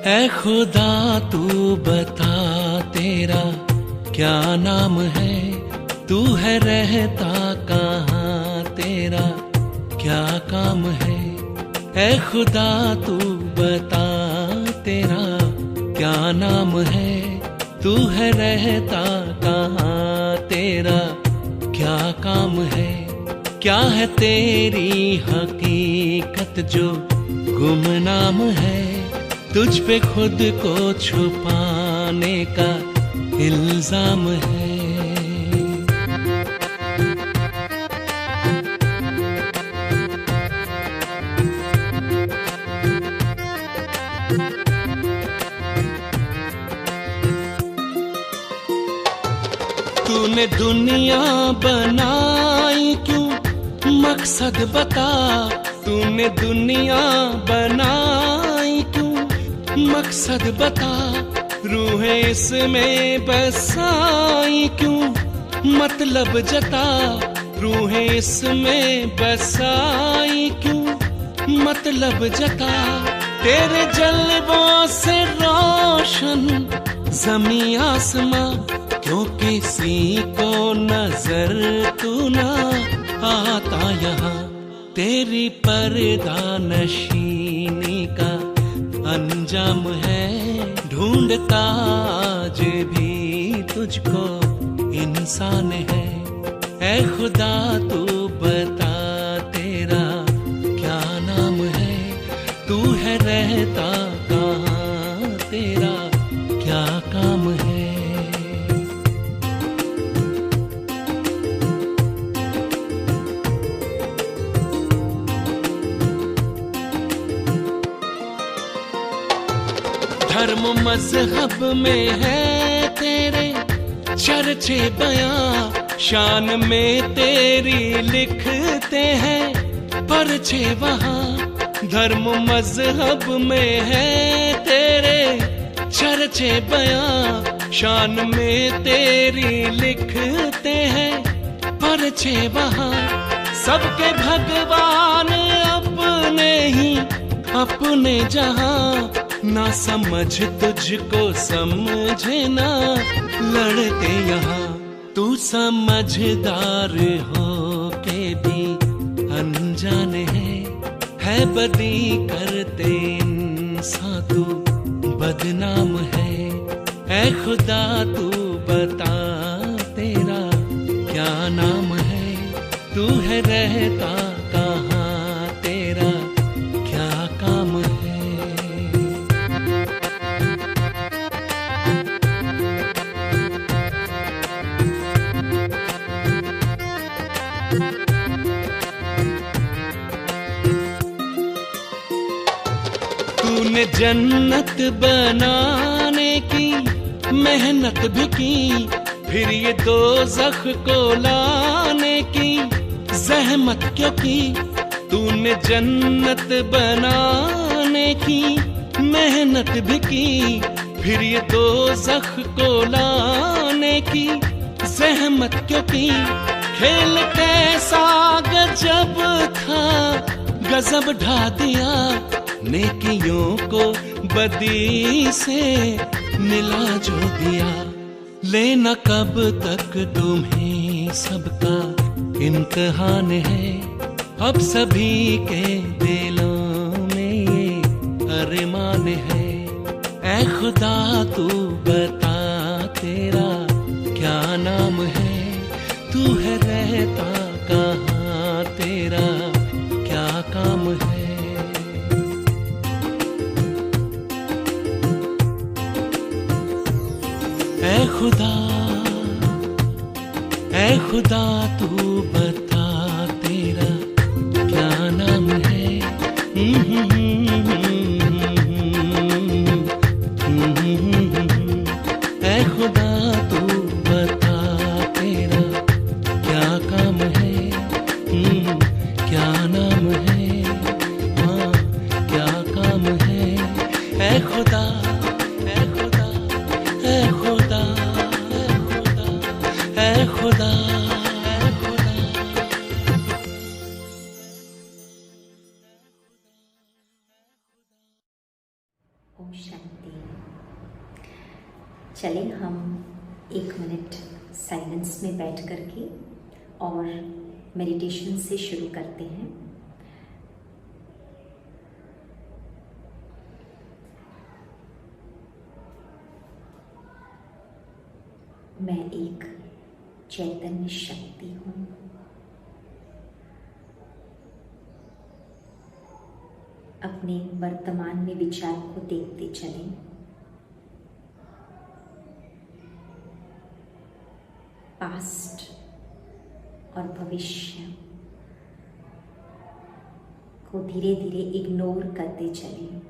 ऐ खुदा तू बता तेरा क्या नाम है, तू है रहता कहाँ, तेरा क्या काम है। ऐ खुदा तू बता तेरा क्या नाम है, तू है रहता कहाँ, तेरा क्या काम है। क्या है तेरी हकीकत जो गुमनाम है, तुझ पे खुद को छुपाने का इल्जाम है। तूने दुनिया बनाई क्यों, मकसद बता। तूने दुनिया बनाई क्यों, मकसद बता। रूहें इसमें बसाई क्यों, मतलब जता। रूहें इसमें बसाई क्यों, मतलब जता। तेरे जलवों से रोशन ज़मीं आसमां, क्यों किसी को नजर तू ना आता यहाँ। तेरी पर्दा नशीनी का अंजाम है, ढूंढता आज भी तुझको इंसान है। ऐ खुदा तू बता तेरा क्या नाम है, तू है रहता कहाँ, तेरा क्या काम है। धर्म मजहब में है तेरे चर्चे बयां, शान में तेरी लिखते हैं परचे वहाँ। धर्म मजहब में है तेरे चर्चे बयां, शान में तेरी लिखते हैं परचे वहाँ। सबके भगवान अपने ही अपने जहाँ, ना समझ तुझको समझे ना लड़ते यहाँ। तू समझदार हो के भी अनजान है बदी करते इंसान तू बदनाम है। ऐ खुदा तू बता तेरा क्या नाम है, तू है रहता कहाँ, तेरा क्या काम है। तूने जन्नत बनाने की मेहनत भी की, फिर ये दोज़ख को लाने की ज़हमत क्यों की। तूने जन्नत बनाने की मेहनत भी की, फिर ये दोज़ख को लाने की ज़हमत क्यों की। खेल कैसा गजब था, गजब ढा दिया, नेकियों को बदी से मिला जो दिया। लेना कब तक तुम्हें सबका इम्तिहान है, अब सभी के दिलों में ये अरमान है। ऐ खुदा तू बता तेरा क्या नाम है, तू है रहता कहाँ, तेरा क्या काम है। ऐ खुदा तू बता तेरा क्या नाम है। ऐ खुदा तू बता तेरा क्या काम है, क्या नाम है, हाँ क्या काम है। ऐ खुदा, ऐ खुदा, ऐ खुदा, ऐ खुदा, ऐ खुदा, ऐ खुदा, शांति। चले हम 1 मिनट साइलेंस में बैठ करके और मेडिटेशन से शुरू करते हैं। मैं एक चैतन्य शक्ति हूँ। अपने वर्तमान में विचार को देखते चलें। पास्ट और भविष्य को धीरे धीरे इग्नोर करते चलें।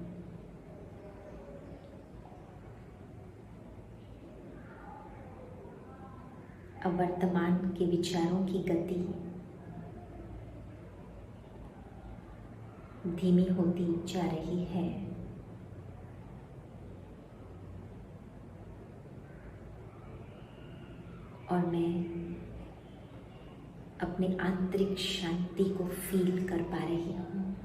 अब वर्तमान के विचारों की गति धीमी होती जा रही है। और मैं अपने आंतरिक शांति को फील कर पा रही हूँ।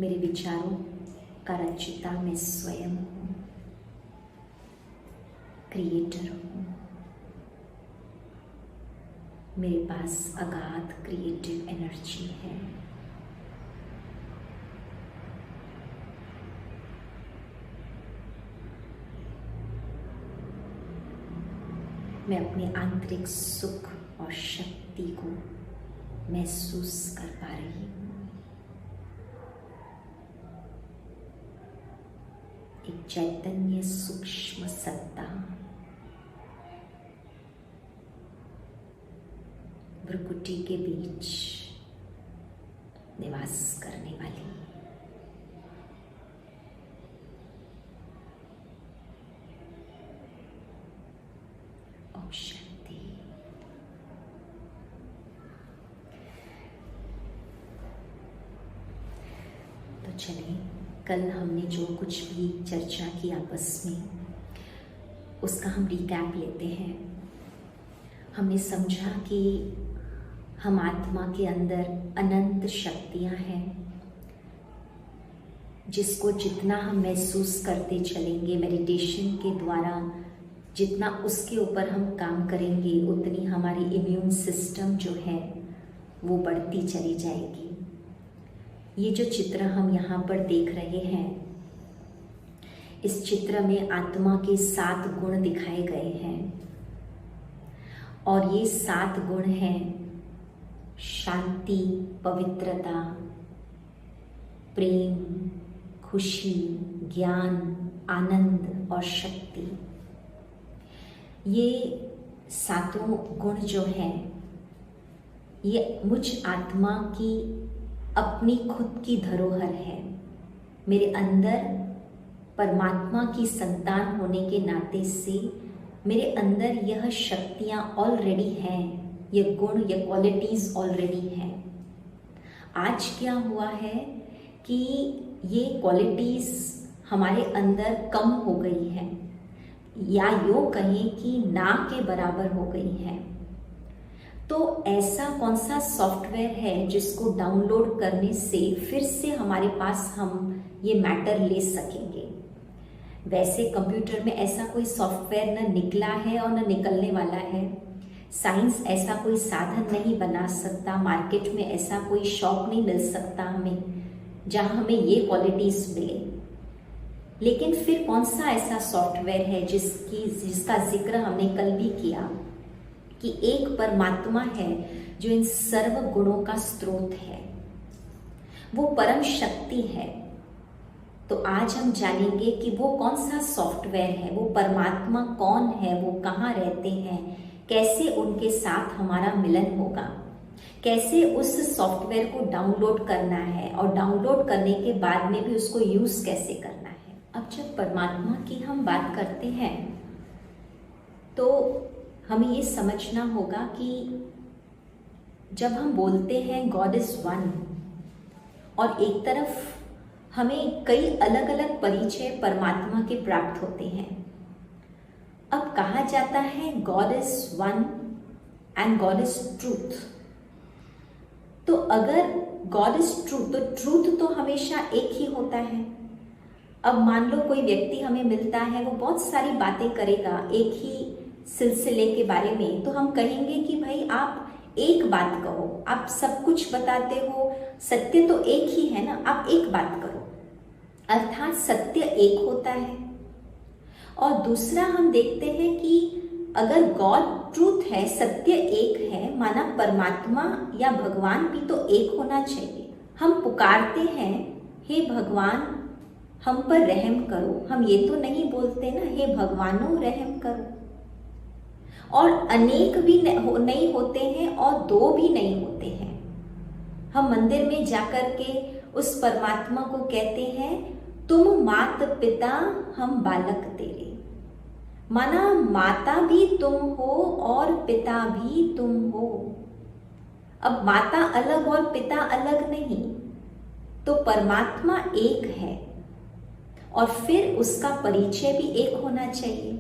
मेरे विचारों का रचयिता मैं स्वयं हूँ, क्रिएटर हूँ। मेरे पास अगाध क्रिएटिव एनर्जी है। मैं अपने आंतरिक सुख और शक्ति को महसूस कर पा रही हूँ। एक चैतन्य सूक्ष्म सत्ता भ्रुकुटी के बीच निवास करने वाली ओम शांति। तो चलिए, कल हमने जो कुछ भी चर्चा की आपस में, उसका हम रिकैप लेते हैं। हमने समझा कि हम आत्मा के अंदर अनंत शक्तियां हैं, जिसको जितना हम महसूस करते चलेंगे मेडिटेशन के द्वारा, जितना उसके ऊपर हम काम करेंगे, उतनी हमारी इम्यून सिस्टम जो है वो बढ़ती चली जाएगी। ये जो चित्र हम यहाँ पर देख रहे हैं, इस चित्र में आत्मा के 7 गुण दिखाए गए हैं। और ये 7 गुण हैं शांति, पवित्रता, प्रेम, खुशी, ज्ञान, आनंद और शक्ति। ये 7 गुण जो हैं, ये मुझ आत्मा की अपनी खुद की धरोहर है। मेरे अंदर परमात्मा की संतान होने के नाते से मेरे अंदर यह शक्तियाँ ऑलरेडी हैं, ये गुण, ये क्वालिटीज़ ऑलरेडी हैं। आज क्या हुआ है कि ये क्वालिटीज़ हमारे अंदर कम हो गई हैं, या यूँ कहें कि ना के बराबर हो गई हैं। तो ऐसा कौन सा सॉफ्टवेयर है जिसको डाउनलोड करने से फिर से हमारे पास हम ये मैटर ले सकेंगे? वैसे कंप्यूटर में ऐसा कोई सॉफ्टवेयर न निकला है और न निकलने वाला है। साइंस ऐसा कोई साधन नहीं बना सकता, मार्केट में ऐसा कोई शॉप नहीं मिल सकता हमें जहां हमें ये क्वालिटीज मिले। लेकिन फिर कौन सा ऐसा सॉफ्टवेयर है जिसका जिक्र हमने कल भी किया कि एक परमात्मा है जो इन सर्व गुणों का स्रोत है, वो परम शक्ति है। तो आज हम जानेंगे कि वो कौन सा सॉफ्टवेयर है, वो परमात्मा कौन है, वो कहाँ रहते हैं, कैसे उनके साथ हमारा मिलन होगा, कैसे उस सॉफ्टवेयर को डाउनलोड करना है और डाउनलोड करने के बाद में भी उसको यूज़ कैसे करना है। अब जब परमात्मा की हम बात करते हैं तो हमें ये समझना होगा कि जब हम बोलते हैं गॉड इज वन, और एक तरफ हमें कई अलग अलग परिचय परमात्मा के प्राप्त होते हैं। अब कहा जाता है God is one and God is truth. तो अगर गॉड इज ट्रूथ, तो ट्रूथ तो हमेशा एक ही होता है। अब मान लो कोई व्यक्ति हमें मिलता है, वो बहुत सारी बातें करेगा एक ही सिलसिले के बारे में, तो हम कहेंगे कि भाई आप एक बात कहो, आप सब कुछ बताते हो, सत्य तो एक ही है ना, आप एक बात करो। अर्थात सत्य एक होता है। और दूसरा हम देखते हैं कि अगर गॉड ट्रूथ है, सत्य एक है, माना परमात्मा या भगवान भी तो एक होना चाहिए। हम पुकारते हैं, हे भगवान हम पर रहम करो, हम ये तो नहीं बोलते ना हे भगवानो रहम करो। और अनेक भी नहीं होते हैं और दो भी नहीं होते हैं। हम मंदिर में जाकर के उस परमात्मा को कहते हैं, तुम मात पिता हम बालक तेरे। माना माता भी तुम हो और पिता भी तुम हो। अब माता अलग और पिता अलग नहीं, तो परमात्मा एक है और फिर उसका परिचय भी एक होना चाहिए।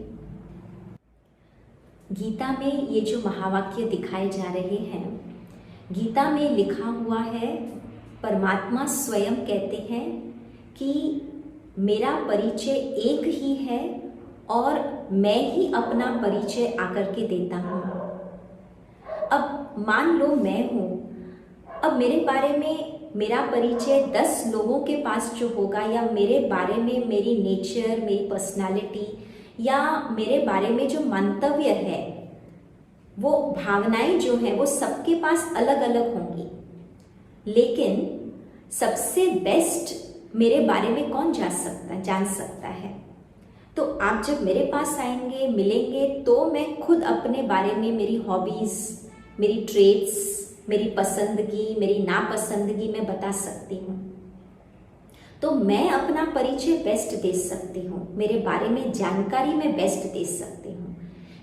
गीता में ये जो महावाक्य दिखाए जा रहे हैं, गीता में लिखा हुआ है, परमात्मा स्वयं कहते हैं कि मेरा परिचय एक ही है और मैं ही अपना परिचय आकर के देता हूँ। अब मान लो मैं हूँ, अब मेरे बारे में मेरा परिचय 10 लोगों के पास जो होगा, या मेरे बारे में मेरी नेचर, मेरी पर्सनालिटी या मेरे बारे में जो मंतव्य है, वो भावनाएं जो है वो सबके पास अलग अलग होंगी। लेकिन सबसे बेस्ट मेरे बारे में कौन जान सकता है। तो आप जब मेरे पास आएंगे, मिलेंगे, तो मैं खुद अपने बारे में, मेरी हॉबीज, मेरी ट्रेड्स, मेरी पसंदगी, मेरी नापसंदगी मैं बता सकती हूँ। तो मैं अपना परिचय बेस्ट दे सकती हूँ, मेरे बारे में जानकारी मैं बेस्ट दे सकती हूँ।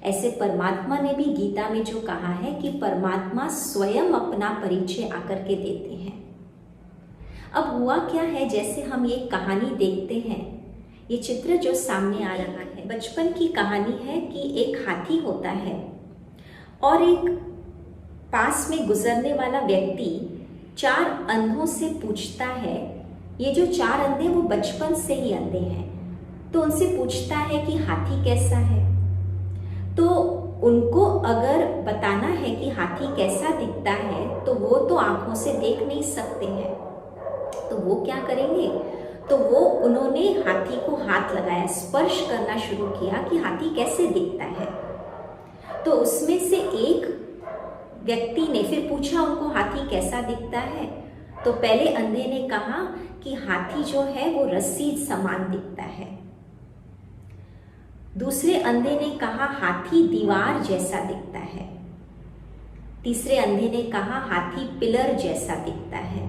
ऐसे परमात्मा ने भी गीता में जो कहा है कि परमात्मा स्वयं अपना परिचय आकर के देते हैं। अब हुआ क्या है, जैसे हम ये कहानी देखते हैं, ये चित्र जो सामने आ रहा है बचपन की कहानी है कि एक हाथी होता है और एक पास में गुजरने वाला व्यक्ति 4 अंधों से पूछता है। ये जो 4 अंधे वो बचपन से ही अंधे हैं, तो उनसे पूछता है कि हाथी कैसा है। तो उनको अगर बताना है कि हाथी कैसा दिखता है, तो वो तो आंखों से देख नहीं सकते हैं, तो वो क्या करेंगे, तो वो उन्होंने हाथी को हाथ लगाया, स्पर्श करना शुरू किया कि हाथी कैसे दिखता है। तो उसमें से एक व्यक्ति ने फिर पूछा उनको हाथी कैसा दिखता है, तो पहले अंधे ने कहा कि हाथी जो है वो रस्सी समान दिखता है। दूसरे अंधे ने कहा हाथी दीवार जैसा दिखता है। तीसरे अंधे ने कहा हाथी पिलर जैसा दिखता है।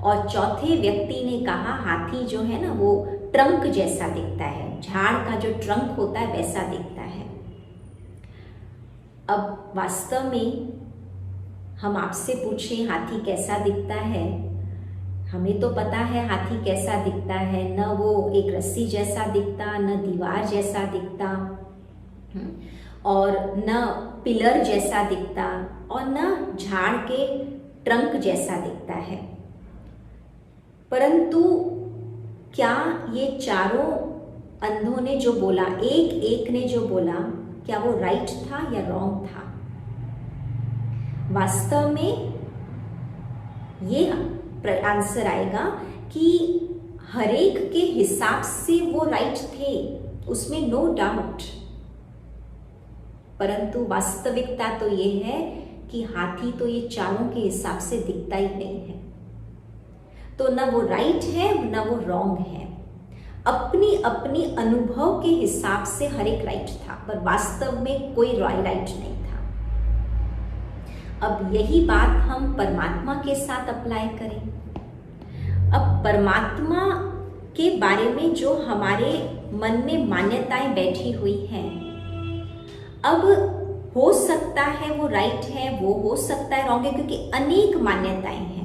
और चौथे व्यक्ति ने कहा हाथी जो है ना वो ट्रंक जैसा दिखता है, झाड़ का जो ट्रंक होता है वैसा दिखता है। अब वास्तव में हम आपसे पूछें हाथी कैसा दिखता है, हमें तो पता है हाथी कैसा दिखता है, न वो एक रस्सी जैसा दिखता, न दीवार जैसा दिखता, और न पिलर जैसा दिखता, और न झाड़ के ट्रंक जैसा दिखता है। परंतु क्या ये चारों अंधों ने जो बोला, एक ने जो बोला, क्या वो राइट था या रॉन्ग था? वास्तव में ये आंसर आएगा कि हरेक के हिसाब से वो राइट थे, उसमें नो डाउट। परंतु वास्तविकता तो ये है कि हाथी तो ये चारों के हिसाब से दिखता ही नहीं है। तो न वो राइट है न वो रॉन्ग है, अपनी अपनी अनुभव के हिसाब से हर एक राइट था, पर वास्तव में कोई राइट नहीं था। अब यही बात हम परमात्मा के साथ अप्लाई करें। अब परमात्मा के बारे में जो हमारे मन में मान्यताएं बैठी हुई हैं, अब हो सकता है वो राइट है, वो हो सकता है रॉन्ग है, क्योंकि अनेक मान्यताएं हैं,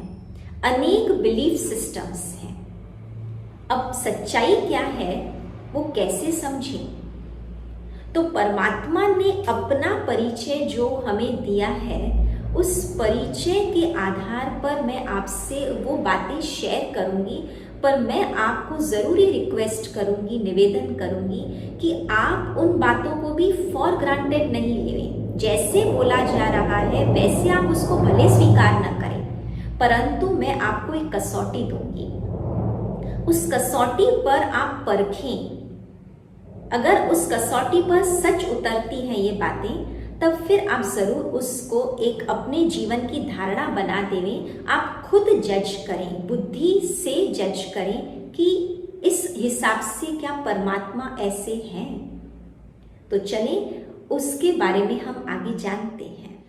अनेक बिलीफ सिस्टम्स हैं। अब सच्चाई क्या है वो कैसे समझें? तो परमात्मा ने अपना परिचय जो हमें दिया है उस परिचय के आधार पर मैं आपसे वो बातें शेयर करूंगी, पर मैं आपको ज़रूर ये रिक्वेस्ट करूंगी, निवेदन करूंगी कि आप उन बातों को भी फॉर ग्रांटेड नहीं लें। जैसे बोला जा रहा है वैसे आप उसको भले स्वीकार न करें, परंतु मैं आपको एक कसौटी दूंगी। उस कसौटी पर आप परखें। अगर उस कसौटी पर सच उतरती हैं ये बातें, तब फिर आप जरूर उसको एक अपने जीवन की धारणा बना देवें। आप खुद जज करें, बुद्धि से जज करें कि इस हिसाब से क्या परमात्मा ऐसे हैं। तो चलें उसके बारे में हम आगे जानते हैं।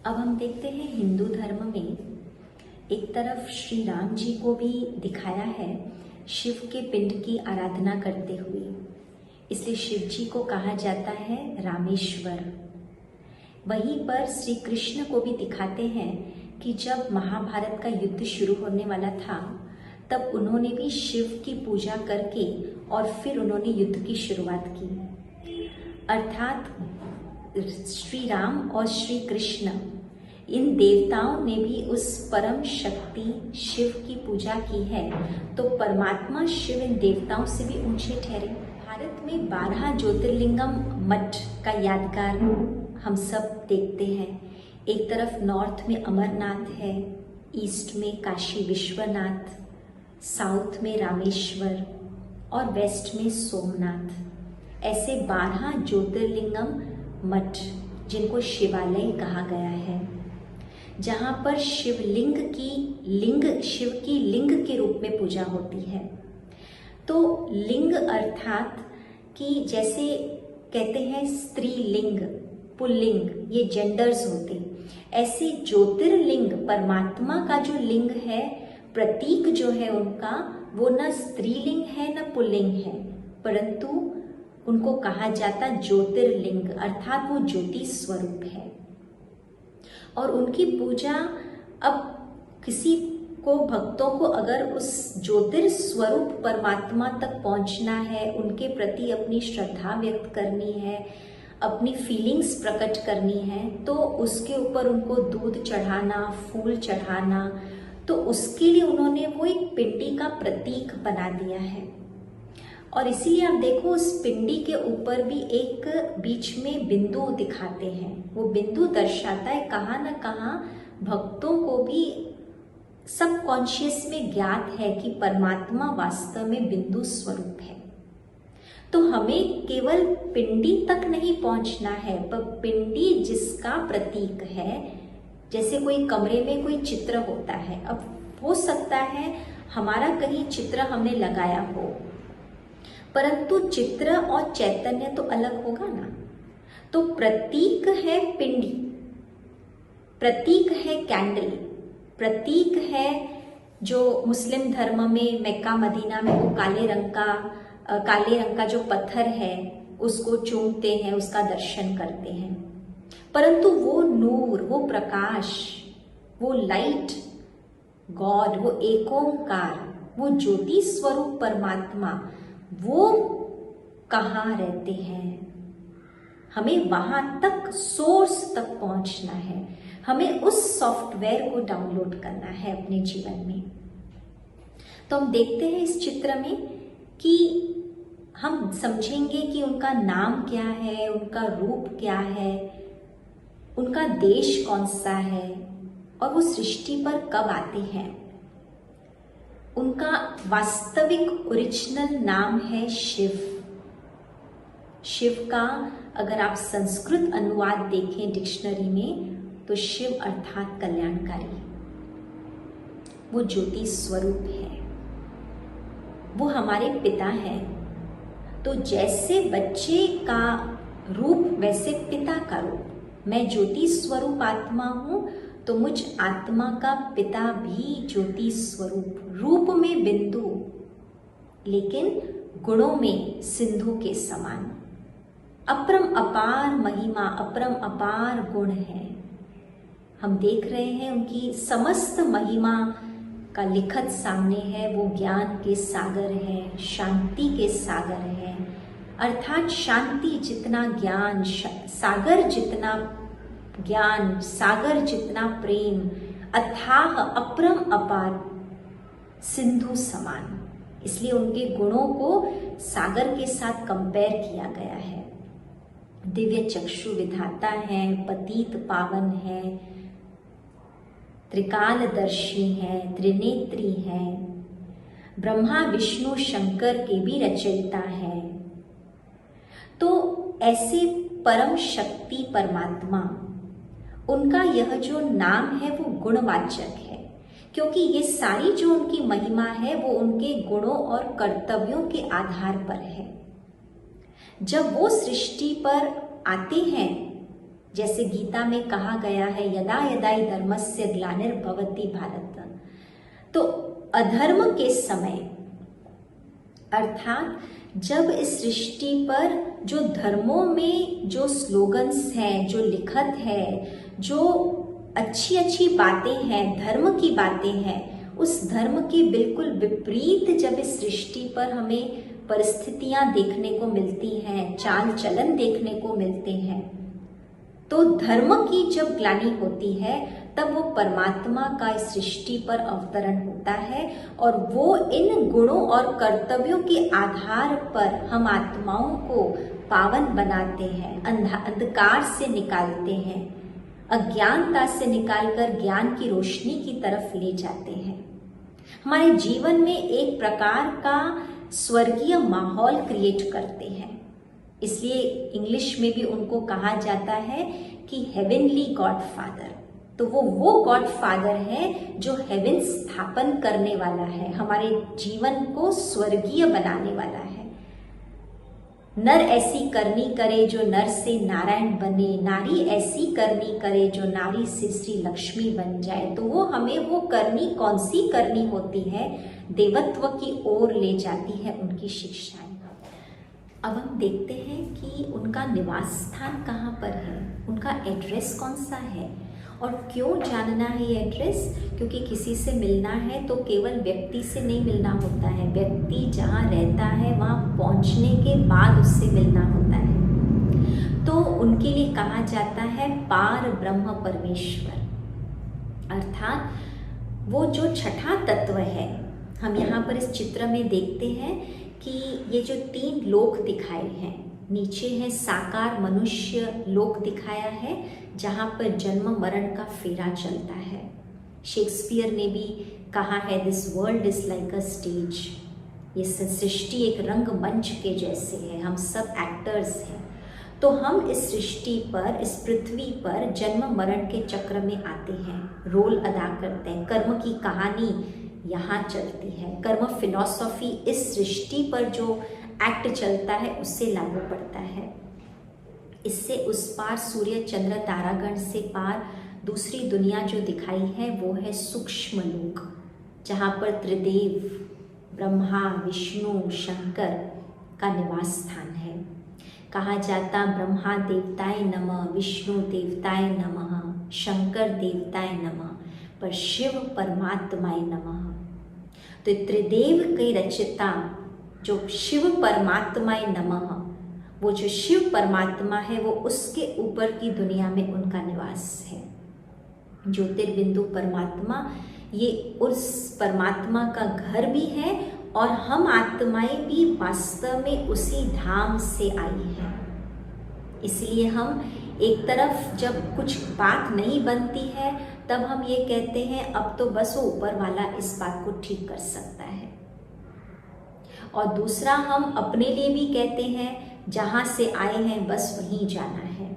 अब हम देखते हैं हिंदू धर्म में एक तरफ श्री राम जी को भी दिखाया है शिव के पिंड की आराधना करते हुए, इसलिए शिव जी को कहा जाता है रामेश्वर। वहीं पर श्री कृष्ण को भी दिखाते हैं कि जब महाभारत का युद्ध शुरू होने वाला था, तब उन्होंने भी शिव की पूजा करके और फिर उन्होंने युद्ध की शुरुआत की। अर्थात श्री राम और श्री कृष्ण इन देवताओं ने भी उस परम शक्ति शिव की पूजा की है, तो परमात्मा शिव इन देवताओं से भी ऊंचे ठहरे। भारत में 12 ज्योतिर्लिंगम मठ का यादगार हम सब देखते हैं। एक तरफ नॉर्थ में अमरनाथ है, ईस्ट में काशी विश्वनाथ, साउथ में रामेश्वर और वेस्ट में सोमनाथ। ऐसे 12 ज्योतिर्लिंगम मठ जिनको शिवालय कहा गया है, जहाँ पर शिव की लिंग के रूप में पूजा होती है। तो लिंग अर्थात कि जैसे कहते हैं स्त्रीलिंग, पुल्लिंग, ये जेंडर्स होते, ऐसे ज्योतिर्लिंग परमात्मा का जो लिंग है, प्रतीक जो है उनका, वो न स्त्रीलिंग है न पुल्लिंग है, परंतु उनको कहा जाता ज्योतिर्लिंग, अर्थात वो ज्योति स्वरूप है। और उनकी पूजा, अब किसी को, भक्तों को अगर उस ज्योतिर्स्वरूप परमात्मा तक पहुंचना है, उनके प्रति अपनी श्रद्धा व्यक्त करनी है, अपनी फीलिंग्स प्रकट करनी है, तो उसके ऊपर उनको दूध चढ़ाना, फूल चढ़ाना, तो उसके लिए उन्होंने वो एक पिंडी का प्रतीक बना दिया है। और इसीलिए आप देखो उस पिंडी के ऊपर भी एक बीच में बिंदु दिखाते हैं। वो बिंदु दर्शाता है कहाँ न कहाँ भक्तों को भी सबकॉन्शियस में ज्ञात है कि परमात्मा वास्तव में बिंदु स्वरूप है। तो हमें केवल पिंडी तक नहीं पहुंचना है, पर पिंडी जिसका प्रतीक है। जैसे कोई कमरे में कोई चित्र होता है, अब हो सकता है हमारा कहीं चित्र हमने लगाया हो, परंतु चित्र और चैतन्य तो अलग होगा ना। तो प्रतीक है पिंडी, प्रतीक है कैंडल, प्रतीक है जो मुस्लिम धर्म में मक्का मदीना में वो काले रंग का जो पत्थर है उसको चूमते हैं, उसका दर्शन करते हैं। परंतु वो नूर, वो प्रकाश, वो लाइट गॉड, वो एक ओंकार, वो ज्योति स्वरूप परमात्मा, वो कहाँ रहते हैं। हमें वहां तक, सोर्स तक पहुंचना है। हमें उस सॉफ्टवेयर को डाउनलोड करना है अपने जीवन में। तो हम देखते हैं इस चित्र में कि हम समझेंगे कि उनका नाम क्या है, उनका रूप क्या है, उनका देश कौन सा है और वो सृष्टि पर कब आते हैं। उनका वास्तविक ओरिजिनल नाम है शिव। शिव का अगर आप संस्कृत अनुवाद देखें डिक्शनरी में, तो शिव अर्थात कल्याणकारी, वो ज्योति स्वरूप है, वो हमारे पिता हैं। तो जैसे बच्चे का रूप वैसे पिता का रूप। मैं ज्योति स्वरूप आत्मा हूं, तो मुझ आत्मा का पिता भी ज्योति स्वरूप, रूप में बिंदु, लेकिन गुणों में सिंधु के समान। अपरम अपार महिमा, अपरम अपार गुण है। हम देख रहे हैं उनकी समस्त महिमा का लिखत सामने है। वो ज्ञान के सागर है, शांति के सागर है, अर्थात शांति जितना ज्ञान, सागर जितना ज्ञान सागर जितना प्रेम, अथाह अपरम अपार सिंधु समान। इसलिए उनके गुणों को सागर के साथ कंपेयर किया गया है। दिव्य चक्षु विधाता हैं, पतित पावन हैं, त्रिकालदर्शी हैं, त्रिनेत्री हैं, ब्रह्मा विष्णु शंकर के भी रचयिता हैं। तो ऐसे परम शक्ति परमात्मा, उनका यह जो नाम है वो गुणवाचक है, क्योंकि ये सारी जो उनकी महिमा है वो उनके गुणों और कर्तव्यों के आधार पर है। जब वो सृष्टि पर आते हैं, जैसे गीता में कहा गया है, यदा यदा हि धर्मस्य ग्लानिर्भवति भारत, तो अधर्म के समय, अर्थात जब इस सृष्टि पर जो धर्मों में जो स्लोगन्स हैं, जो लिखत है, जो अच्छी अच्छी बातें हैं, धर्म की बातें हैं, उस धर्म के बिल्कुल विपरीत जब इस सृष्टि पर हमें परिस्थितियां देखने को मिलती हैं, चाल चलन देखने को मिलते हैं, तो धर्म की जब ग्लानि होती है तब वो परमात्मा का इस सृष्टि पर अवतरण होता है और वो इन गुणों और कर्तव्यों के आधार पर हम आत्माओं को पावन बनाते हैं, अंधकार से निकालते हैं, अज्ञानता से निकालकर ज्ञान की रोशनी की तरफ ले जाते हैं। हमारे जीवन में एक प्रकार का स्वर्गीय माहौल क्रिएट करते हैं। इसलिए इंग्लिश में भी उनको कहा जाता है कि हेवनली गॉड फादर। तो वो गॉड फादर है जो हेवन स्थापन करने वाला है, हमारे जीवन को स्वर्गीय बनाने वाला है। नर ऐसी करनी करे जो नर से नारायण बने, नारी ऐसी करनी करे जो नारी से श्री लक्ष्मी बन जाए। तो वो हमें वो करनी कौन सी करनी होती है, देवत्व की ओर ले जाती है उनकी शिक्षाएं। अब हम देखते हैं कि उनका निवास स्थान कहाँ पर है, उनका एड्रेस कौन सा है और क्यों जानना है ये एड्रेस। क्योंकि किसी से मिलना है तो केवल व्यक्ति से नहीं मिलना होता है, व्यक्ति जहाँ रहता है वहाँ पहुँचने के बाद उससे मिलना होता है। तो उनके लिए कहा जाता है पार ब्रह्म परमेश्वर, अर्थात वो जो छठा तत्व है। हम यहाँ पर इस चित्र में देखते हैं कि ये जो 3 लोक दिखाए हैं, नीचे है साकार मनुष्य लोक दिखाया है जहाँ पर जन्म मरण का फेरा चलता है। शेक्सपियर ने भी कहा है this world is like a stage, ये सृष्टि एक रंगमंच के जैसे है, हम सब एक्टर्स हैं। तो हम इस सृष्टि पर, इस पृथ्वी पर जन्म मरण के चक्र में आते हैं, रोल अदा करते हैं, कर्म की कहानी यहाँ चलती है। कर्म फिलॉसफी इस सृष्टि पर जो एक्ट चलता है उससे लागू पड़ता है। इससे उस पार सूर्य चंद्र तारागण से पार दूसरी दुनिया जो दिखाई है वो है सूक्ष्म लोक, जहाँ पर त्रिदेव ब्रह्मा विष्णु शंकर का निवास स्थान है। कहा जाता ब्रह्मा देवताय नमः, विष्णु देवताय नमः, शंकर देवताय नमः, पर शिव परमात्माय नमः। तो त्रिदेव के रचयिता जो शिव परमात्माय नमः, वो जो शिव परमात्मा है वो उसके ऊपर की दुनिया में उनका निवास है। ज्योतिर्बिंदु परमात्मा ये उस परमात्मा का घर भी है और हम आत्माएं भी वास्तव में उसी धाम से आई हैं। इसलिए हम एक तरफ जब कुछ बात नहीं बनती है तब हम ये कहते हैं अब तो बस वो ऊपर वाला इस बात को ठीक कर सकता है, और दूसरा हम अपने लिए भी कहते हैं जहाँ से आए हैं बस वहीं जाना है।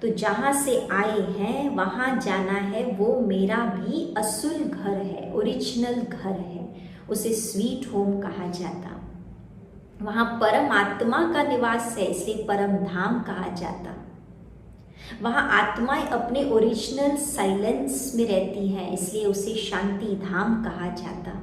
तो जहाँ से आए हैं वहाँ जाना है, वो मेरा भी असुल घर है, ओरिजिनल घर है, उसे स्वीट होम कहा जाता। वहाँ परमात्मा का निवास है इसलिए परम धाम कहा जाता। वहाँ आत्माएं अपने ओरिजिनल साइलेंस में रहती हैं इसलिए उसे शांति धाम कहा जाता।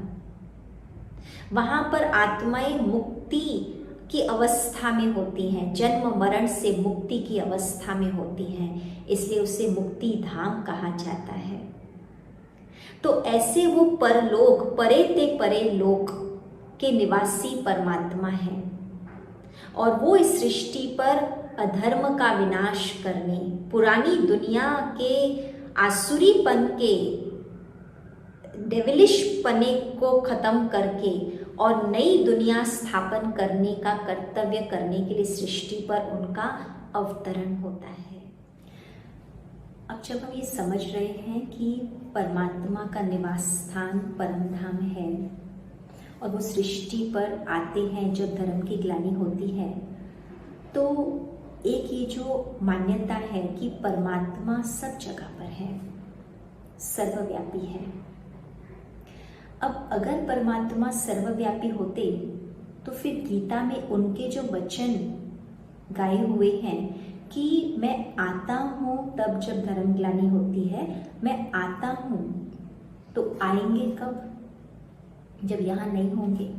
वहाँ पर आत्माएं मुक्ति की अवस्था में होती हैं, जन्म मरण से मुक्ति की अवस्था में होती हैं, इसलिए उसे मुक्ति धाम कहा जाता है। तो ऐसे वो परलोक, परे ते परे लोक के निवासी परमात्मा हैं और वो इस सृष्टि पर अधर्म का विनाश करने, पुरानी दुनिया के आसुरीपन के, डेविलिश पने को खत्म करके और नई दुनिया स्थापन करने का कर्तव्य करने के लिए सृष्टि पर उनका अवतरण होता है। अब जब हम ये समझ रहे हैं कि परमात्मा का निवास स्थान परम धाम है और वो सृष्टि पर आते हैं जब धर्म की ग्लानि होती है, तो एक ये जो मान्यता है कि परमात्मा सब जगह पर है, सर्वव्यापी है। अब अगर परमात्मा सर्वव्यापी होते तो फिर गीता में उनके जो वचन गाए हुए हैं कि मैं आता हूँ तब जब धर्म ग्लानि होती है, मैं आता हूँ, तो आएंगे कब? जब यहाँ नहीं होंगे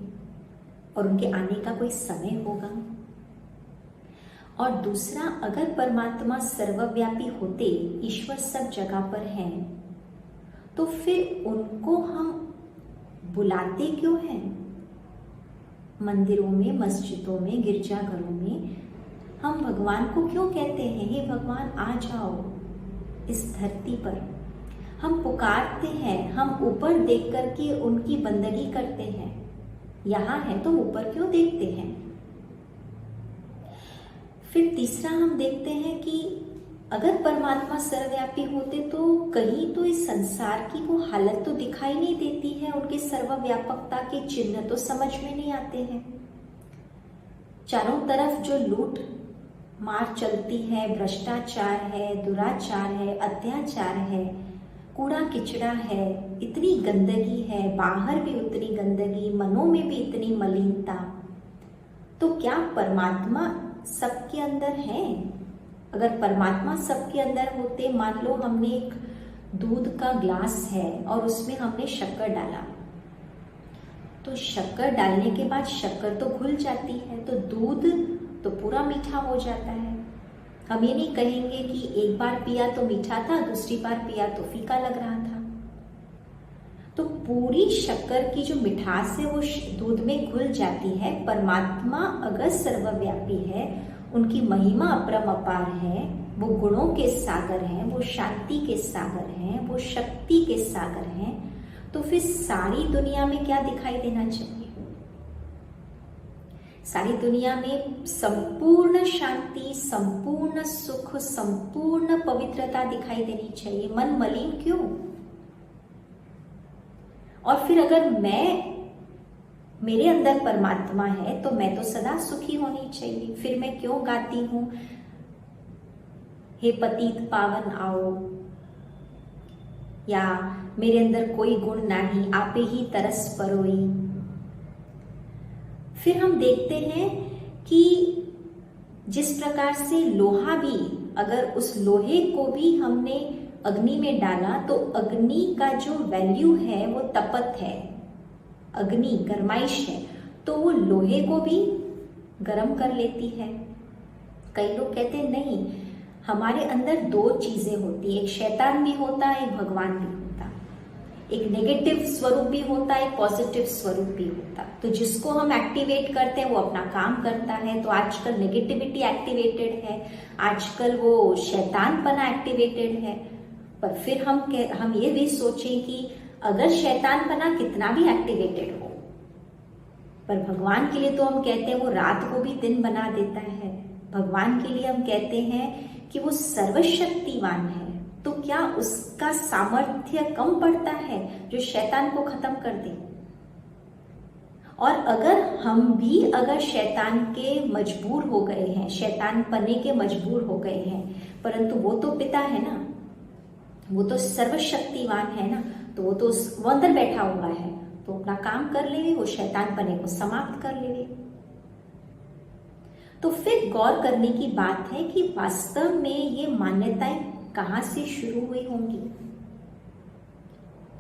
और उनके आने का कोई समय होगा। और दूसरा, अगर परमात्मा सर्वव्यापी होते, ईश्वर सब जगह पर हैं, तो फिर उनको हम बुलाते क्यों हैं? मंदिरों में, मस्जिदों में, गिरजाघरों में हम भगवान को क्यों कहते हैं, हे भगवान आ जाओ इस धरती पर? हम पुकारते हैं, हम ऊपर देख करके उनकी बंदगी करते हैं। यहाँ है तो ऊपर क्यों देखते हैं? फिर तीसरा हम देखते हैं कि अगर परमात्मा सर्वव्यापी होते तो कहीं तो इस संसार की वो हालत तो दिखाई नहीं देती है, उनके सर्वव्यापकता के चिन्ह तो समझ में नहीं आते हैं। चारों तरफ जो लूट मार चलती है, भ्रष्टाचार है, दुराचार है, अत्याचार है, कूड़ा किचड़ा है, इतनी गंदगी है, बाहर भी उतनी गंदगी, मनों में भी इतनी मलिनता, तो क्या परमात्मा सबके अंदर है? अगर परमात्मा सबके अंदर होते, मान लो हमने एक दूध का ग्लास है और उसमें हमने शक्कर डाला, तो शक्कर डालने के बाद शक्कर तो घुल जाती है, तो दूध तो पूरा मीठा हो जाता है। हम ये नहीं कहेंगे कि एक बार पिया तो मीठा था, दूसरी बार पिया तो फीका लग रहा था। तो पूरी शक्कर की जो मिठास है वो दूध में घुल जाती है। परमात्मा अगर सर्वव्यापी है, उनकी महिमा अपरंपार है, वो गुणों के सागर हैं, वो शांति के सागर हैं, वो शक्ति के सागर हैं, तो फिर सारी दुनिया में क्या दिखाई देना चाहिए? सारी दुनिया में संपूर्ण शांति, संपूर्ण सुख, संपूर्ण पवित्रता दिखाई देनी चाहिए। मन मलिन क्यों? और फिर अगर मेरे अंदर परमात्मा है तो मैं तो सदा सुखी होनी चाहिए। फिर मैं क्यों गाती हूं, हे पतित पावन आओ, या मेरे अंदर कोई गुण नहीं, आपे ही तरस परोई। फिर हम देखते हैं कि जिस प्रकार से लोहा भी, अगर उस लोहे को भी हमने अग्नि में डाला तो अग्नि का जो वैल्यू है वो तपत है, अग्नि गरमाइश है, तो वो लोहे को भी गर्म कर लेती है। कई लोग कहते हैं नहीं, हमारे अंदर दो चीजें होती है, एक शैतान भी होता है, एक भगवान भी होता, एक नेगेटिव स्वरूप भी होता है, एक पॉजिटिव स्वरूप भी होता। तो जिसको हम एक्टिवेट करते हैं वो अपना काम करता है। तो आजकल नेगेटिविटी एक्टिवेटेड है, आजकल वो शैतानपना एक्टिवेटेड है। पर फिर हम ये भी सोचें कि अगर शैतानपना कितना भी एक्टिवेटेड हो, पर भगवान के लिए तो हम कहते हैं वो रात को भी दिन बना देता है। भगवान के लिए हम कहते हैं कि वो सर्वशक्तिवान है, तो क्या उसका सामर्थ्य कम पड़ता है जो शैतान को खत्म कर दे? और अगर हम भी अगर शैतान के मजबूर हो गए हैं, शैतान पने के मजबूर हो गए हैं, परंतु वो तो पिता है ना, वो तो सर्वशक्तिवान है ना, तो वो अंदर बैठा हुआ है, तो अपना काम कर लेवे, वो शैतान पने को समाप्त कर लेवे। तो फिर गौर करने की बात है कि वास्तव में ये मान्यताएं कहां से शुरू हुई होंगी।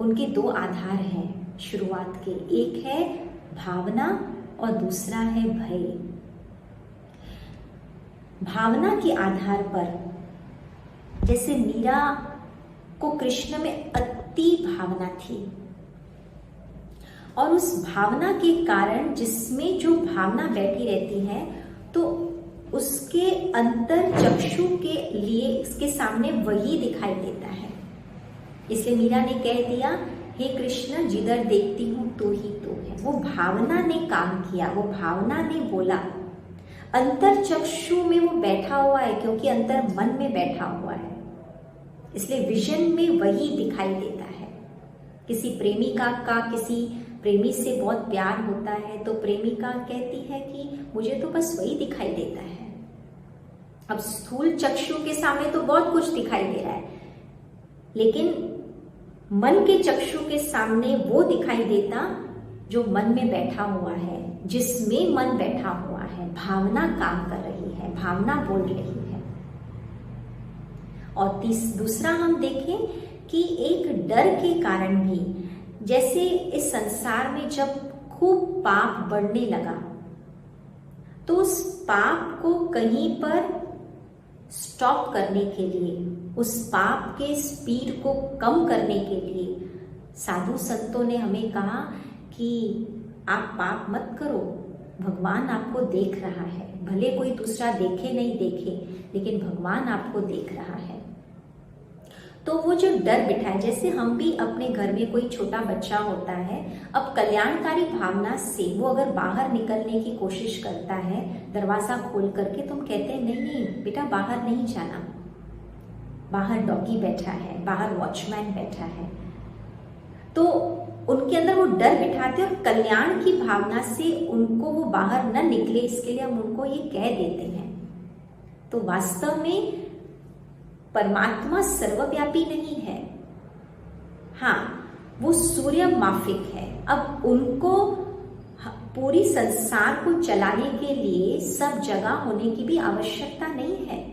उनके दो आधार हैं शुरुआत के, एक है भावना और दूसरा है भय। भावना के आधार पर, जैसे मीरा को कृष्ण में अति भावना थी, और उस भावना के कारण जिसमें जो भावना बैठी रहती है, तो उसके अंतर चक्षु के लिए इसके सामने वही दिखाई देता है। इसलिए मीरा ने कह दिया, हे कृष्ण, जिधर देखती हूं तू ही तू है। वो भावना ने काम किया, वो भावना ने बोला। अंतर चक्षु में वो बैठा हुआ है क्योंकि अंतर मन में बैठा हुआ है, इसलिए विजन में वही दिखाई देता है। किसी प्रेमिका का किसी प्रेमी से बहुत प्यार होता है तो प्रेमिका कहती है कि मुझे तो बस वही दिखाई देता है। अब स्थूल चक्षु के सामने तो बहुत कुछ दिखाई दे रहा है, लेकिन मन के चक्षु के सामने वो दिखाई देता जो मन में बैठा हुआ है, जिसमें मन बैठा हुआ है, भावना काम कर रही है, भावना बोल रही है। और दूसरा हम देखें कि एक डर के कारण भी, जैसे इस संसार में जब खूब पाप बढ़ने लगा तो उस पाप को कहीं पर स्टॉप करने के लिए, उस पाप के स्पीड को कम करने के लिए साधु संतों ने हमें कहा कि आप पाप मत करो, भगवान आपको देख रहा है। भले कोई दूसरा देखे नहीं देखे, लेकिन भगवान आपको देख रहा है। तो वो जो डर बिठाए, जैसे हम भी अपने घर में कोई छोटा बच्चा होता है, अब कल्याणकारी भावना से वो अगर बाहर निकलने की कोशिश करता है दरवाजा खोल करके, तो हम कहते हैं नहीं नहीं बेटा बाहर नहीं जाना, बाहर डॉगी बैठा है, बाहर वॉचमैन बैठा है। तो उनके अंदर वो डर बिठाते और कल्याण की भावना से उनको वो बाहर न निकले, इसके लिए हम उनको ये कह देते हैं। तो वास्तव में परमात्मा सर्वव्यापी नहीं है, हाँ वो सूर्य माफिक है। अब उनको पूरी संसार को चलाने के लिए सब जगह होने की भी आवश्यकता नहीं है।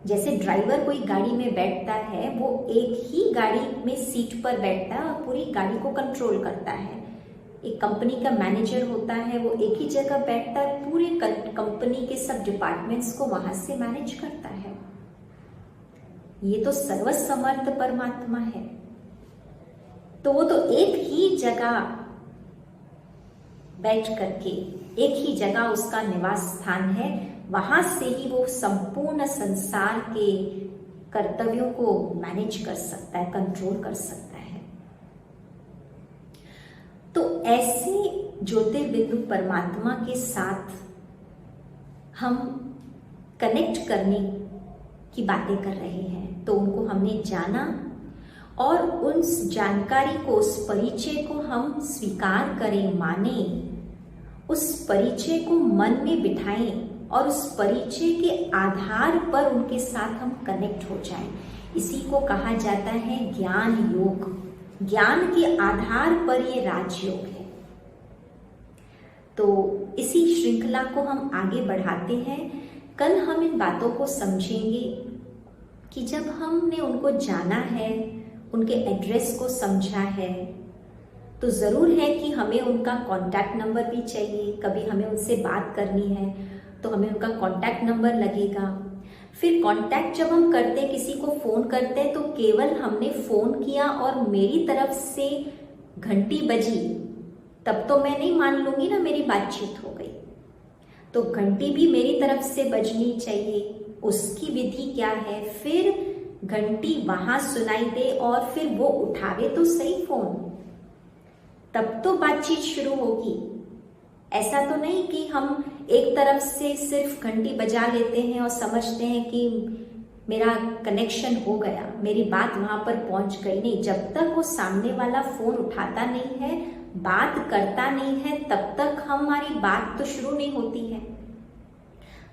जैसे ड्राइवर कोई गाड़ी में बैठता है, वो एक ही गाड़ी में सीट पर बैठता है और पूरी गाड़ी को कंट्रोल करता है। एक कंपनी का मैनेजर होता है, वो एक ही जगह बैठता है, पूरे कंपनी के सब डिपार्टमेंट्स को वहां से मैनेज करता है। ये तो सर्वसमर्थ परमात्मा है। तो वो तो एक ही जगह बैठ करके, एक ही जगह उसका निवास स्थान है, वहां से ही वो संपूर्ण संसार के कर्तव्यों को मैनेज कर सकता है, कंट्रोल कर सकता है। तो ऐसे ज्योतिर्बिंदु परमात्मा के साथ हम कनेक्ट करने की बातें कर रहे हैं। तो उनको हमने जाना और उस जानकारी को, उस परिचय को हम स्वीकार करें, माने, उस परिचय को मन में बिठाएं और उस परिचय के आधार पर उनके साथ हम कनेक्ट हो जाएं। इसी को कहा जाता है ज्ञान योग। ज्ञान के आधार पर ये राजयोग है। तो इसी श्रृंखला को हम आगे बढ़ाते हैं। कल हम इन बातों को समझेंगे कि जब हमने उनको जाना है, उनके एड्रेस को समझा है, तो ज़रूर है कि हमें उनका कॉन्टैक्ट नंबर भी चाहिए। कभी हमें उनसे बात करनी है तो हमें उनका कॉन्टैक्ट नंबर लगेगा। फिर कॉन्टैक्ट जब हम करते हैं, किसी को फ़ोन करते हैं, तो केवल हमने फ़ोन किया और मेरी तरफ से घंटी बजी तब तो मैं नहीं मान लूँगी ना मेरी बातचीत हो गई। तो घंटी भी मेरी तरफ से बजनी चाहिए। उसकी विधि क्या है, फिर घंटी वहां सुनाई दे और फिर वो उठावे तो सही फोन, तब तो बातचीत शुरू होगी। ऐसा तो नहीं कि हम एक तरफ से सिर्फ घंटी बजा लेते हैं और समझते हैं कि मेरा कनेक्शन हो गया, मेरी बात वहां पर पहुंच गई। नहीं, जब तक वो सामने वाला फोन उठाता नहीं है, बात करता नहीं है, तब तक हमारी बात तो शुरू नहीं होती है।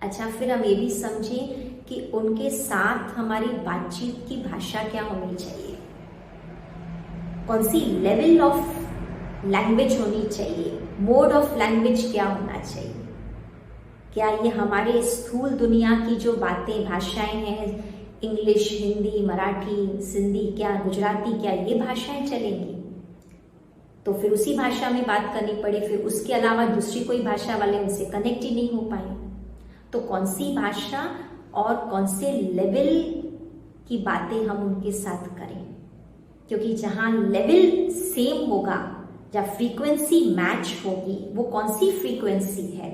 अच्छा, फिर हम ये भी समझें कि उनके साथ हमारी बातचीत की भाषा क्या होनी चाहिए, कौन सी लेवल ऑफ लैंग्वेज होनी चाहिए, मोड ऑफ लैंग्वेज क्या होना चाहिए। क्या ये हमारे स्थूल दुनिया की जो बातें, भाषाएं हैं, इंग्लिश, हिंदी, मराठी, सिंधी, क्या गुजराती, क्या ये भाषाएं चलेंगी? तो फिर उसी भाषा में बात करनी पड़े, फिर उसके अलावा दूसरी कोई भाषा वाले उनसे कनेक्ट ही नहीं हो पाए। तो कौन सी भाषा और कौन से लेवल की बातें हम उनके साथ करें, क्योंकि जहां लेवल सेम होगा, जहां फ्रीक्वेंसी मैच होगी, वो कौन सी फ्रीक्वेंसी है,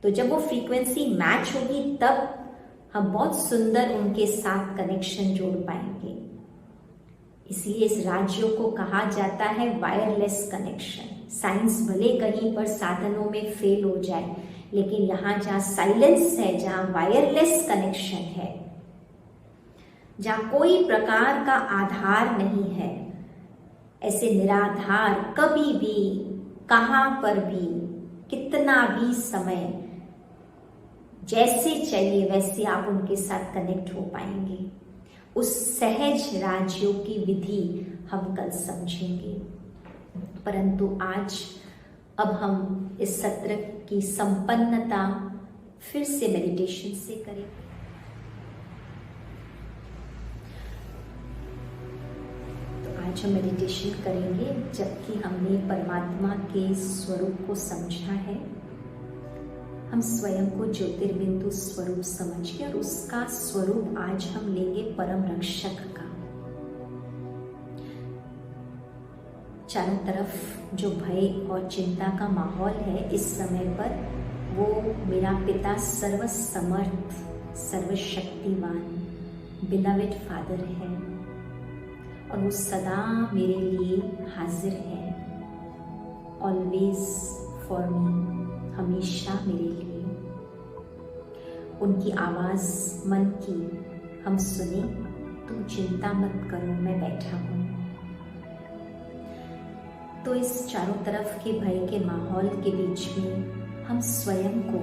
तो जब वो फ्रीक्वेंसी मैच होगी तब हम बहुत सुंदर उनके साथ कनेक्शन जोड़ पाएंगे। इसलिए इस राज्यों को कहा जाता है वायरलेस कनेक्शन। साइंस भले कहीं पर साधनों में फेल हो जाए, लेकिन यहाँ जहाँ साइलेंस है, जहाँ वायरलेस कनेक्शन है, जहाँ कोई प्रकार का आधार नहीं है, ऐसे निराधार, कभी भी, कहाँ पर भी, कितना भी समय, जैसे चाहिए वैसे आप उनके साथ कनेक्ट हो पाएंगे। उस सहज राज्यों की विधि हम कल समझेंगे, परंतु आज अब हम इस सत्र की संपन्नता फिर से मेडिटेशन से करेंगे। तो आज हम मेडिटेशन करेंगे जबकि हमने परमात्मा के स्वरूप को समझा है। हम स्वयं को ज्योतिर्बिंदु स्वरूप समझ के, और उसका स्वरूप आज हम लेंगे परम रक्षक का। चारों तरफ जो भय और चिंता का माहौल है इस समय पर, वो मेरा पिता सर्वसमर्थ, सर्वशक्तिवान, बिलवेड फादर है, और वो सदा मेरे लिए हाजिर है। ऑलवेज फॉर मी, हमेशा मेरे लिए। उनकी आवाज मन की हम सुने, तुम चिंता मत करो, मैं बैठा हूं। तो इस चारों तरफ के भय के माहौल के बीच में हम स्वयं को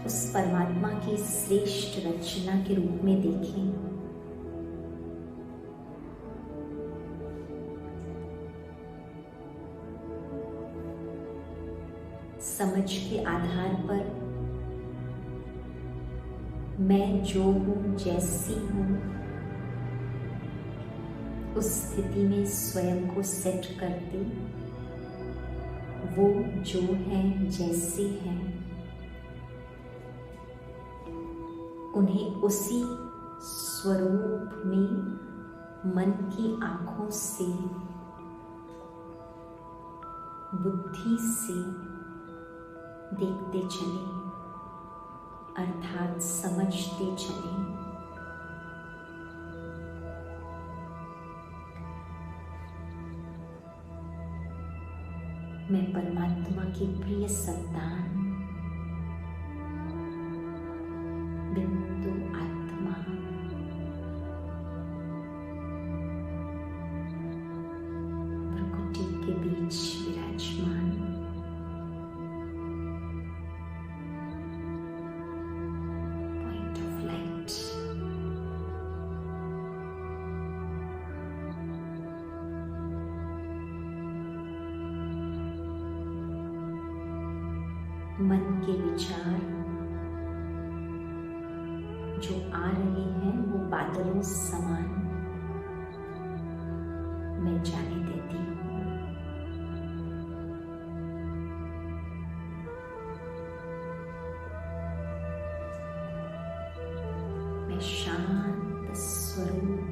उस परमात्मा की श्रेष्ठ रचना के रूप में देखें। समझ के आधार पर मैं जो हूं, जैसी हूं, उस स्थिति में स्वयं को सेट करती, वो जो है, जैसे है, उन्हें उसी स्वरूप में मन की आंखों से, बुद्धि से देखते चले, अर्थात समझते चले। मैं परमात्मा की प्रिय संतान, बिंदु आत्मा, प्रकृति के बीच विराजमान, पॉइंट ऑफ लाइट। मन के विचार जो आ रहे हैं वो बादलों समान मैं जाने देती हूँ। मैं शांत स्वरूप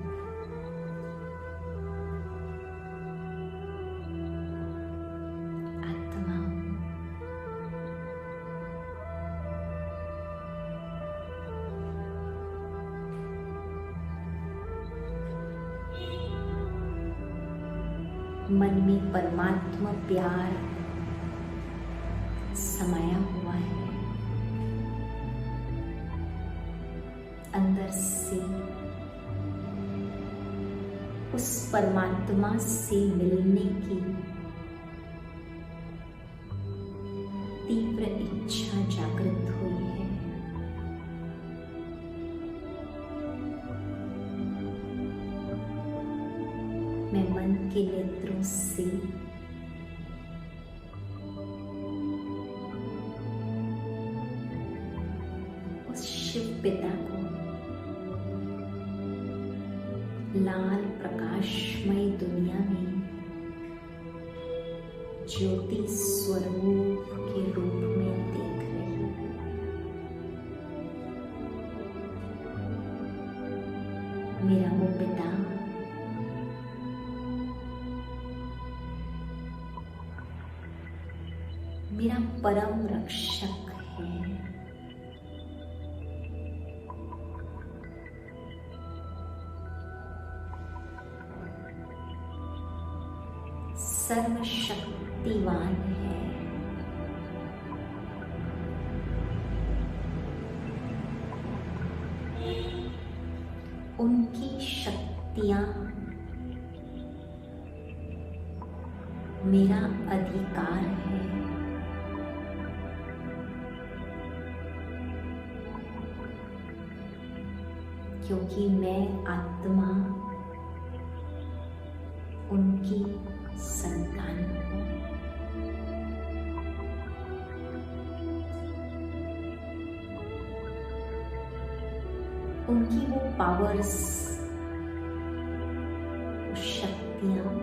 मन में परमात्मा प्यार समाया हुआ है। अंदर से उस परमात्मा से मिलने की तीव्र इच्छा जागृत हुई है। मैं मन के नेत्रों से उस शिव पिता को लाल प्रकाशमय दुनिया में ज्योति स्वरूप के रूप में देख रही हूं। मेरा वो पिता मेरा परम रक्षक है। सर्वशक्तिवान है। उनकी शक्तियां मेरा अधिकार है। क्योंकि मैं आत्मा उनकी संतान हूँ। उनकी वो पावर्स, शक्तियां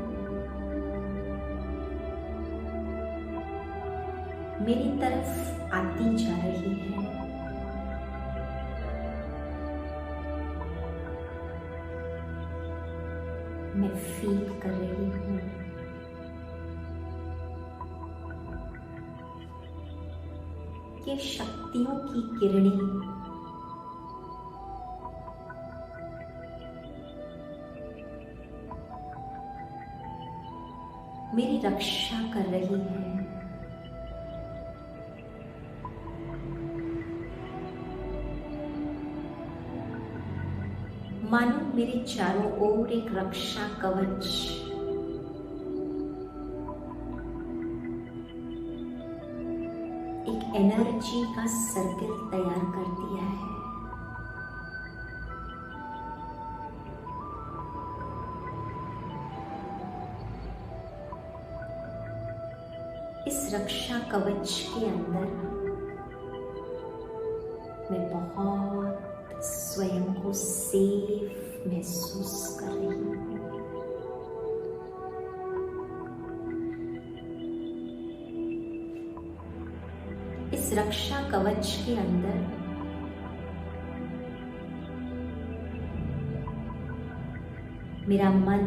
मेरी तरफ आती जा रही है। मैं फील कर रही हूँ कि शक्तियों की किरणें मेरी रक्षा कर रही है। मानो मेरे चारों ओर एक रक्षा कवच एक एनर्जी का सर्कल तैयार कर दिया है। इस रक्षा कवच के अंदर मैं बहुत स्वयं को सेफ महसूस कर रही हूँ। इस रक्षा कवच के अंदर मेरा मन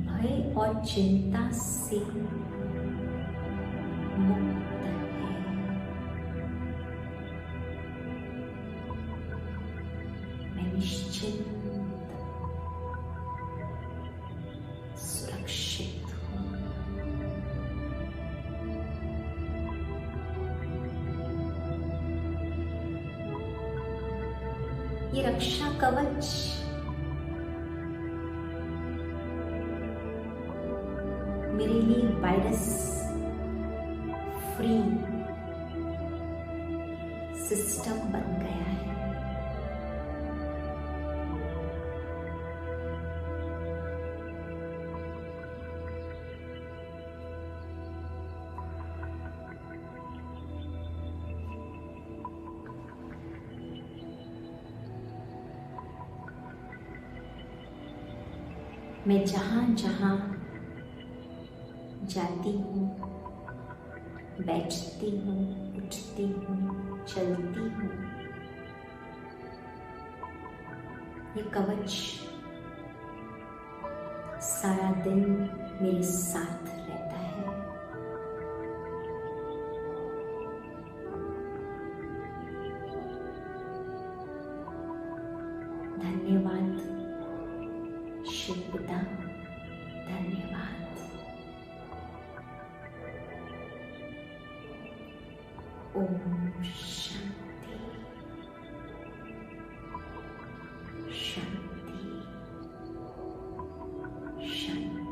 भय और चिंता से मुक्त है। मैं निश्चिंत सुरक्षित हूँ। ये रक्षा कवच मेरे लिए वायरस फ्री सिस्टम बन गया है। मैं जहां जहां जाती हूँ, बैठती हूँ, उठती हूँ, चलती हूँ, ये कवच सारा दिन मेरे साथ रहता है। धन्यवाद शिव पिता, धन्यवाद। ओम शांति शांति शांति।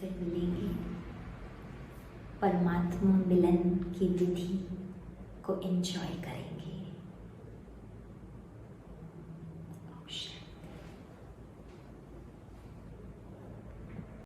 फिर मिलेंगे, परमात्मा मिलन की विधि को एंजॉय करेंगे।